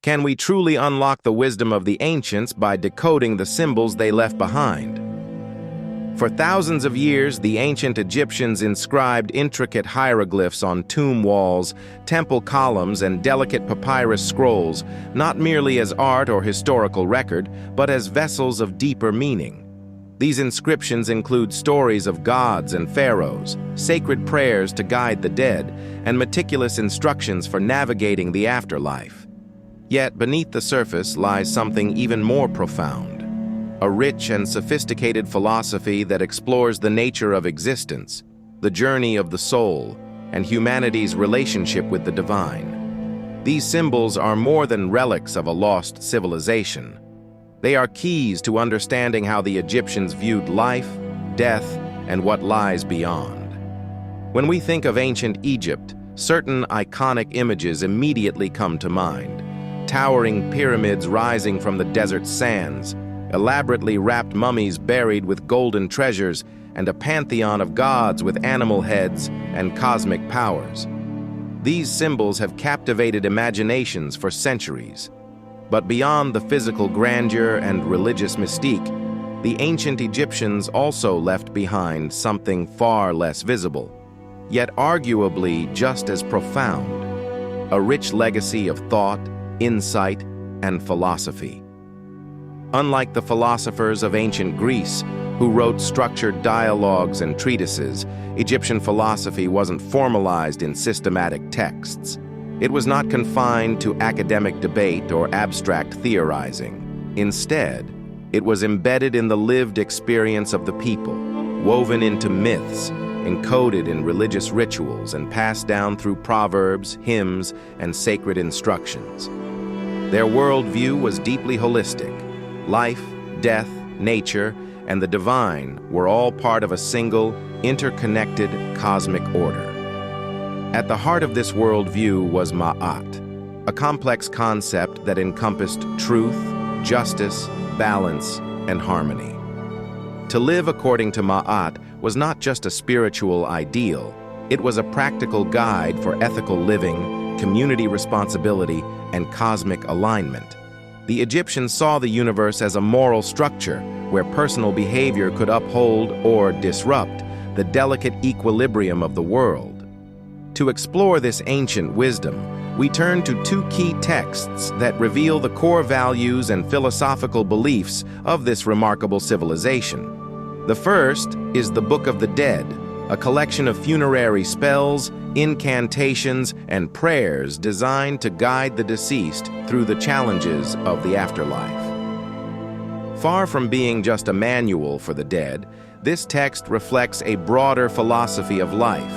Can we truly unlock the wisdom of the ancients by decoding the symbols they left behind? For thousands of years, the ancient Egyptians inscribed intricate hieroglyphs on tomb walls, temple columns, and delicate papyrus scrolls, not merely as art or historical record, but as vessels of deeper meaning. These inscriptions include stories of gods and pharaohs, sacred prayers to guide the dead, and meticulous instructions for navigating the afterlife. Yet beneath the surface lies something even more profound, a rich and sophisticated philosophy that explores the nature of existence, the journey of the soul, and humanity's relationship with the divine. These symbols are more than relics of a lost civilization. They are keys to understanding how the Egyptians viewed life, death, and what lies beyond. When we think of ancient Egypt, certain iconic images immediately come to mind. Towering pyramids rising from the desert sands, elaborately wrapped mummies buried with golden treasures, and a pantheon of gods with animal heads and cosmic powers. These symbols have captivated imaginations for centuries. But beyond the physical grandeur and religious mystique, the ancient Egyptians also left behind something far less visible, yet arguably just as profound: a rich legacy of thought, insight, and philosophy. Unlike the philosophers of ancient Greece, who wrote structured dialogues and treatises, Egyptian philosophy wasn't formalized in systematic texts. It was not confined to academic debate or abstract theorizing. Instead, it was embedded in the lived experience of the people, woven into myths, encoded in religious rituals, and passed down through proverbs, hymns, and sacred instructions. Their worldview was deeply holistic. Life, death, nature, and the divine were all part of a single, interconnected cosmic order. At the heart of this worldview was Ma'at, a complex concept that encompassed truth, justice, balance, and harmony. To live according to Ma'at was not just a spiritual ideal, it was a practical guide for ethical living, community responsibility, and cosmic alignment. The Egyptians saw the universe as a moral structure where personal behavior could uphold or disrupt the delicate equilibrium of the world. To explore this ancient wisdom, we turn to two key texts that reveal the core values and philosophical beliefs of this remarkable civilization. The first is the Book of the Dead, a collection of funerary spells, incantations, and prayers designed to guide the deceased through the challenges of the afterlife. Far from being just a manual for the dead, this text reflects a broader philosophy of life,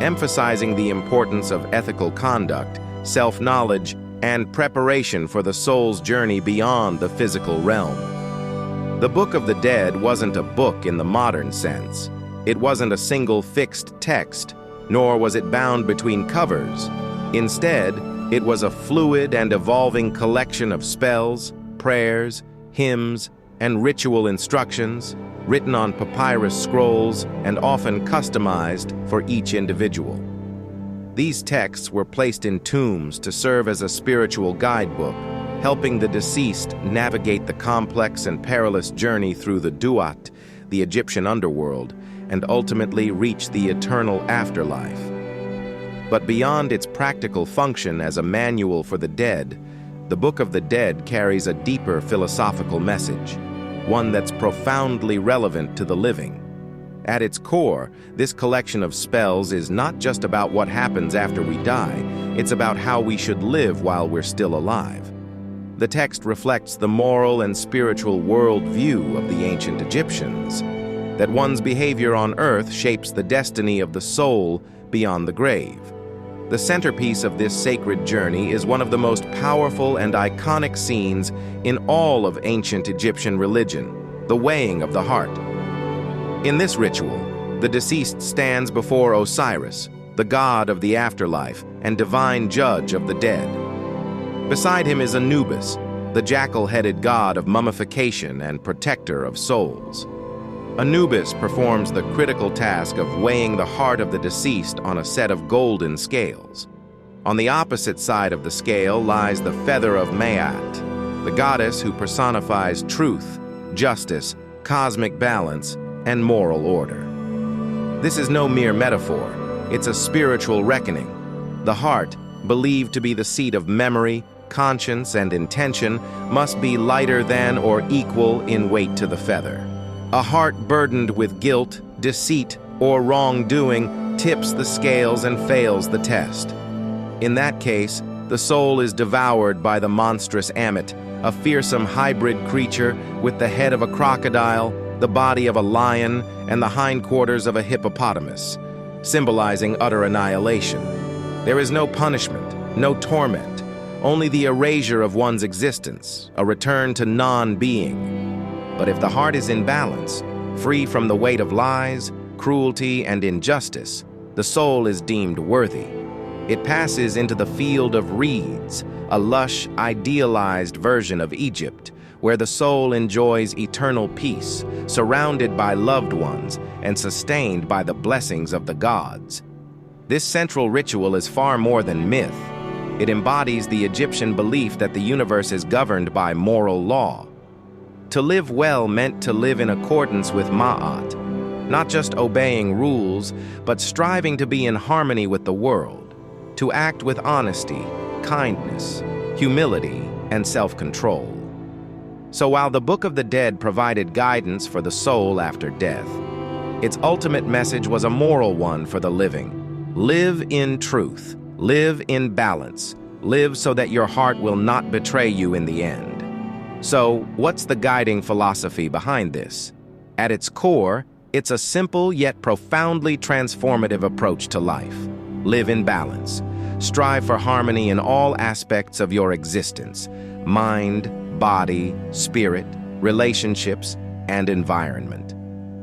emphasizing the importance of ethical conduct, self-knowledge, and preparation for the soul's journey beyond the physical realm. The Book of the Dead wasn't a book in the modern sense. It wasn't a single fixed text, nor was it bound between covers. Instead, it was a fluid and evolving collection of spells, prayers, hymns, and ritual instructions, written on papyrus scrolls and often customized for each individual. These texts were placed in tombs to serve as a spiritual guidebook, helping the deceased navigate the complex and perilous journey through the Duat, the Egyptian underworld, and ultimately reach the eternal afterlife. But beyond its practical function as a manual for the dead, the Book of the Dead carries a deeper philosophical message, one that's profoundly relevant to the living. At its core, this collection of spells is not just about what happens after we die, it's about how we should live while we're still alive. The text reflects the moral and spiritual worldview of the ancient Egyptians, that one's behavior on earth shapes the destiny of the soul beyond the grave. The centerpiece of this sacred journey is one of the most powerful and iconic scenes in all of ancient Egyptian religion, the weighing of the heart. In this ritual, the deceased stands before Osiris, the god of the afterlife and divine judge of the dead. Beside him is Anubis, the jackal-headed god of mummification and protector of souls. Anubis performs the critical task of weighing the heart of the deceased on a set of golden scales. On the opposite side of the scale lies the feather of Maat, the goddess who personifies truth, justice, cosmic balance, and moral order. This is no mere metaphor, it's a spiritual reckoning. The heart, believed to be the seat of memory, conscience, and intention, must be lighter than or equal in weight to the feather. A heart burdened with guilt, deceit, or wrongdoing tips the scales and fails the test. In that case, the soul is devoured by the monstrous Ammit, a fearsome hybrid creature with the head of a crocodile, the body of a lion, and the hindquarters of a hippopotamus, symbolizing utter annihilation. There is no punishment, no torment, only the erasure of one's existence, a return to non-being. But if the heart is in balance, free from the weight of lies, cruelty, and injustice, the soul is deemed worthy. It passes into the field of reeds, a lush, idealized version of Egypt, where the soul enjoys eternal peace, surrounded by loved ones and sustained by the blessings of the gods. This central ritual is far more than myth. It embodies the Egyptian belief that the universe is governed by moral law. To live well meant to live in accordance with Ma'at, not just obeying rules, but striving to be in harmony with the world, to act with honesty, kindness, humility, and self-control. So while the Book of the Dead provided guidance for the soul after death, its ultimate message was a moral one for the living. Live in truth, live in balance, live so that your heart will not betray you in the end. So, what's the guiding philosophy behind this? At its core, it's a simple yet profoundly transformative approach to life. Live in balance. Strive for harmony in all aspects of your existence: mind, body, spirit, relationships, and environment.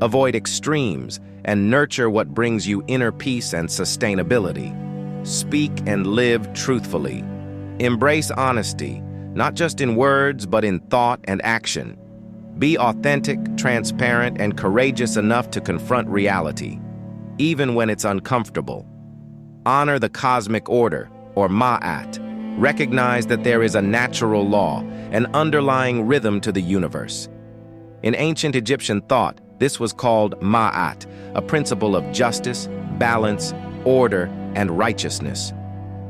Avoid extremes and nurture what brings you inner peace and sustainability. Speak and live truthfully. Embrace honesty, not just in words, but in thought and action. Be authentic, transparent, and courageous enough to confront reality, even when it's uncomfortable. Honor the cosmic order, or Ma'at. Recognize that there is a natural law, an underlying rhythm to the universe. In ancient Egyptian thought, this was called Ma'at, a principle of justice, balance, order, and righteousness.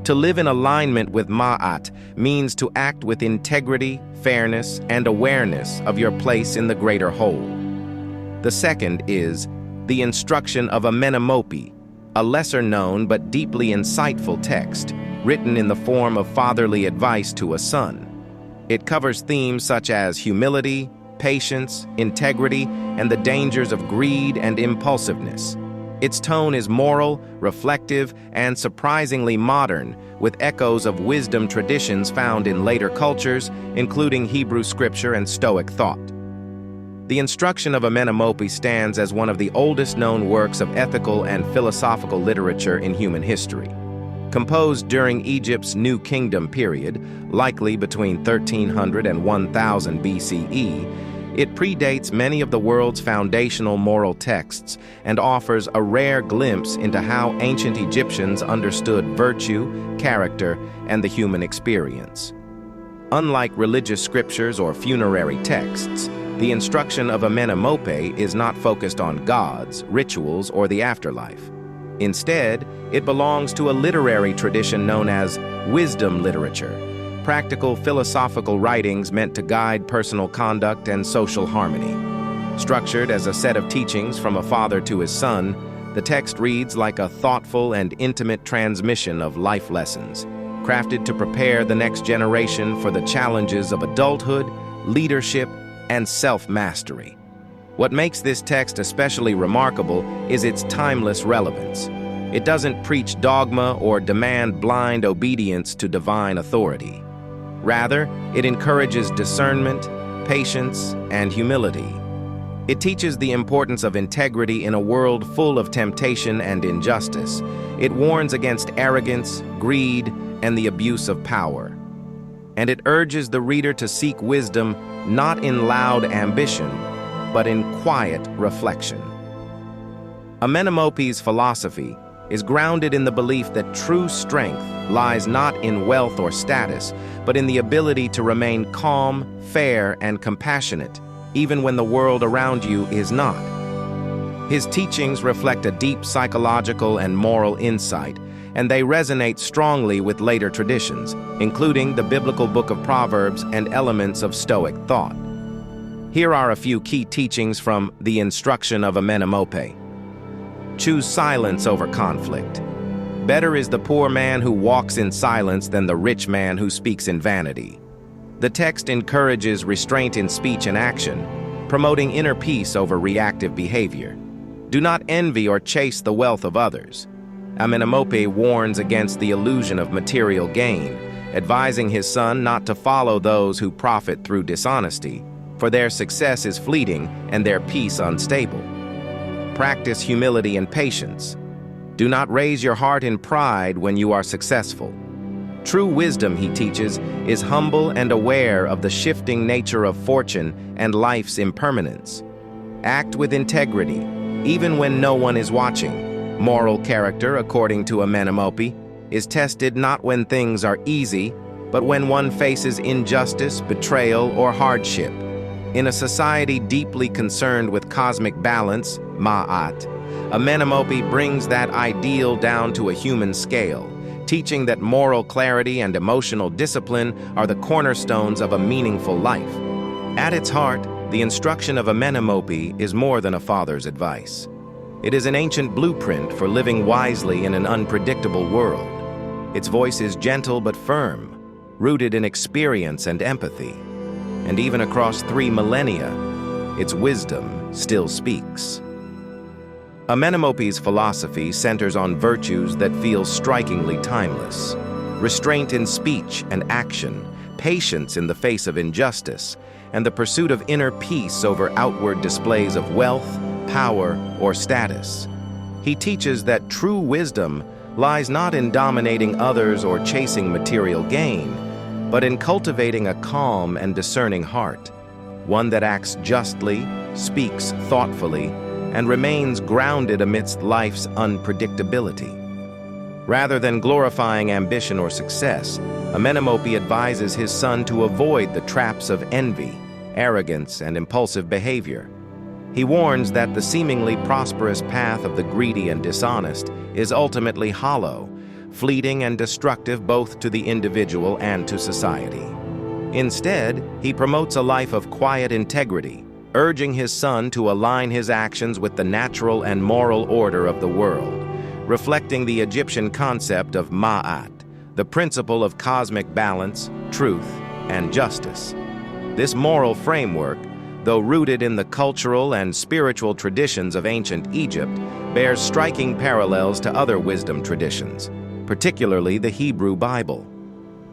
To live in alignment with Ma'at means to act with integrity, fairness, and awareness of your place in the greater whole. The second is the instruction of Amenemope, a lesser-known but deeply insightful text, written in the form of fatherly advice to a son. It covers themes such as humility, patience, integrity, and the dangers of greed and impulsiveness. Its tone is moral, reflective, and surprisingly modern, with echoes of wisdom traditions found in later cultures, including Hebrew scripture and Stoic thought. The instruction of Amenemope stands as one of the oldest known works of ethical and philosophical literature in human history. Composed during Egypt's New Kingdom period, likely between 1300 and 1000 BCE, it predates many of the world's foundational moral texts and offers a rare glimpse into how ancient Egyptians understood virtue, character, and the human experience. Unlike religious scriptures or funerary texts, the instruction of Amenemope is not focused on gods, rituals, or the afterlife. Instead, it belongs to a literary tradition known as wisdom literature, practical philosophical writings meant to guide personal conduct and social harmony. Structured as a set of teachings from a father to his son, the text reads like a thoughtful and intimate transmission of life lessons, crafted to prepare the next generation for the challenges of adulthood, leadership, and self-mastery. What makes this text especially remarkable is its timeless relevance. It doesn't preach dogma or demand blind obedience to divine authority. Rather, it encourages discernment, patience, and humility. It teaches the importance of integrity in a world full of temptation and injustice. It warns against arrogance, greed, and the abuse of power. And it urges the reader to seek wisdom not in loud ambition, but in quiet reflection. Amenemope's philosophy, is grounded in the belief that true strength lies not in wealth or status, but in the ability to remain calm, fair, and compassionate, even when the world around you is not. His teachings reflect a deep psychological and moral insight, and they resonate strongly with later traditions, including the biblical book of Proverbs and elements of Stoic thought. Here are a few key teachings from The Instruction of Amenemope. Choose silence over conflict. Better is the poor man who walks in silence than the rich man who speaks in vanity. The text encourages restraint in speech and action, promoting inner peace over reactive behavior. Do not envy or chase the wealth of others. Amenemope warns against the illusion of material gain, advising his son not to follow those who profit through dishonesty, for their success is fleeting and their peace unstable. Practice humility and patience. Do not raise your heart in pride when you are successful. True wisdom, he teaches, is humble and aware of the shifting nature of fortune and life's impermanence. Act with integrity, even when no one is watching. Moral character, according to Amenemope, is tested not when things are easy, but when one faces injustice, betrayal, or hardship. In a society deeply concerned with cosmic balance, Ma'at, Amenemope brings that ideal down to a human scale, teaching that moral clarity and emotional discipline are the cornerstones of a meaningful life. At its heart, the instruction of Amenemope is more than a father's advice. It is an ancient blueprint for living wisely in an unpredictable world. Its voice is gentle but firm, rooted in experience and empathy. And even across 3 millennia, its wisdom still speaks. Amenemope's philosophy centers on virtues that feel strikingly timeless: restraint in speech and action, patience in the face of injustice, and the pursuit of inner peace over outward displays of wealth, power, or status. He teaches that true wisdom lies not in dominating others or chasing material gain, but in cultivating a calm and discerning heart, one that acts justly, speaks thoughtfully, and remains grounded amidst life's unpredictability. Rather than glorifying ambition or success, Amenemope advises his son to avoid the traps of envy, arrogance, and impulsive behavior. He warns that the seemingly prosperous path of the greedy and dishonest is ultimately hollow, fleeting and destructive both to the individual and to society. Instead, he promotes a life of quiet integrity, urging his son to align his actions with the natural and moral order of the world, reflecting the Egyptian concept of Ma'at, the principle of cosmic balance, truth, and justice. This moral framework, though rooted in the cultural and spiritual traditions of ancient Egypt, bears striking parallels to other wisdom traditions, particularly the Hebrew Bible.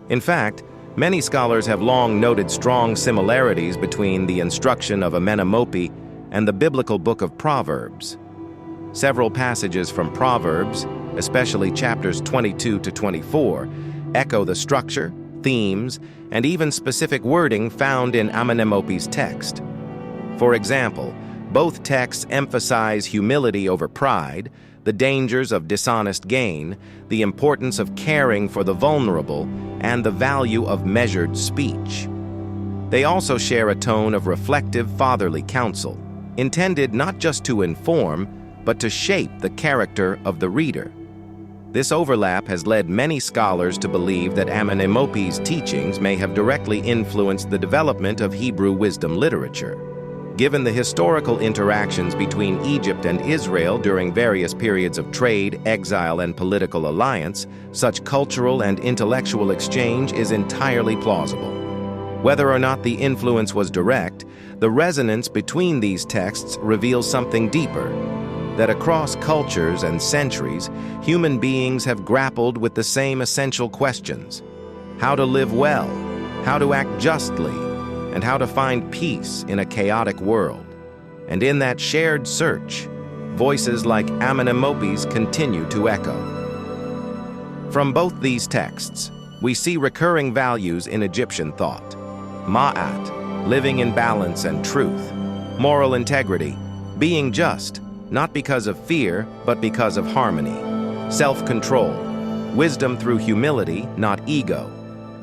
In fact, many scholars have long noted strong similarities between the instruction of Amenemope and the biblical book of Proverbs. Several passages from Proverbs, especially chapters 22 to 24, echo the structure, themes, and even specific wording found in Amenemope's text. For example, both texts emphasize humility over pride, the dangers of dishonest gain, the importance of caring for the vulnerable, and the value of measured speech. They also share a tone of reflective fatherly counsel, intended not just to inform, but to shape the character of the reader. This overlap has led many scholars to believe that Amenemope's teachings may have directly influenced the development of Hebrew wisdom literature. Given the historical interactions between Egypt and Israel during various periods of trade, exile, and political alliance, such cultural and intellectual exchange is entirely plausible. Whether or not the influence was direct, the resonance between these texts reveals something deeper: that across cultures and centuries, human beings have grappled with the same essential questions: how to live well, how to act justly, and how to find peace in a chaotic world. And in that shared search, voices like Amenemope's continue to echo. From both these texts, we see recurring values in Egyptian thought: Ma'at, living in balance and truth; moral integrity, being just, not because of fear, but because of harmony; self-control, wisdom through humility, not ego,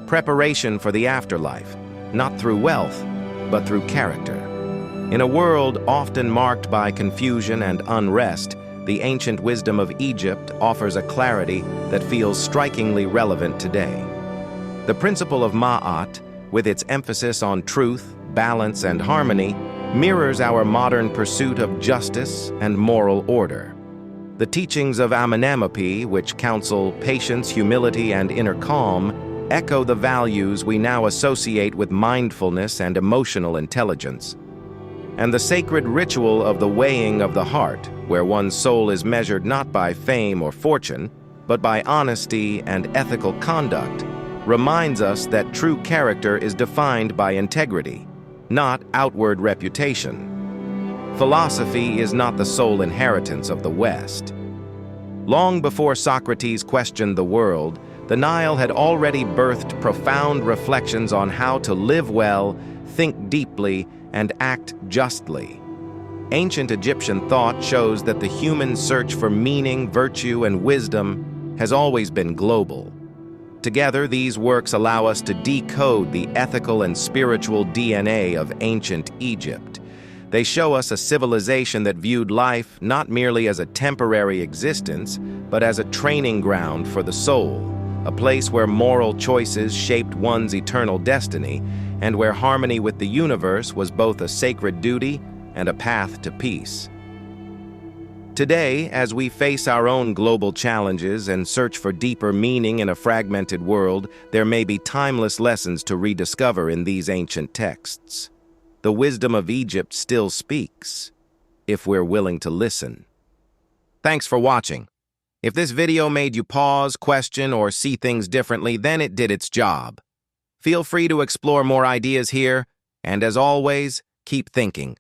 preparation for the afterlife, not through wealth, but through character. In a world often marked by confusion and unrest, the ancient wisdom of Egypt offers a clarity that feels strikingly relevant today. The principle of Ma'at, with its emphasis on truth, balance, and harmony, mirrors our modern pursuit of justice and moral order. The teachings of Amenemope, which counsel patience, humility, and inner calm, echo the values we now associate with mindfulness and emotional intelligence. And the sacred ritual of the weighing of the heart, where one's soul is measured not by fame or fortune, but by honesty and ethical conduct, reminds us that true character is defined by integrity, not outward reputation. Philosophy is not the sole inheritance of the West. Long before Socrates questioned the world, the Nile had already birthed profound reflections on how to live well, think deeply, and act justly. Ancient Egyptian thought shows that the human search for meaning, virtue, and wisdom has always been global. Together, these works allow us to decode the ethical and spiritual DNA of ancient Egypt. They show us a civilization that viewed life not merely as a temporary existence, but as a training ground for the soul, a place where moral choices shaped one's eternal destiny, and where harmony with the universe was both a sacred duty and a path to peace. Today, as we face our own global challenges and search for deeper meaning in a fragmented world, there may be timeless lessons to rediscover in these ancient texts. The wisdom of Egypt still speaks, if we're willing to listen. Thanks for watching. If this video made you pause, question, or see things differently, then it did its job. Feel free to explore more ideas here, and as always, keep thinking.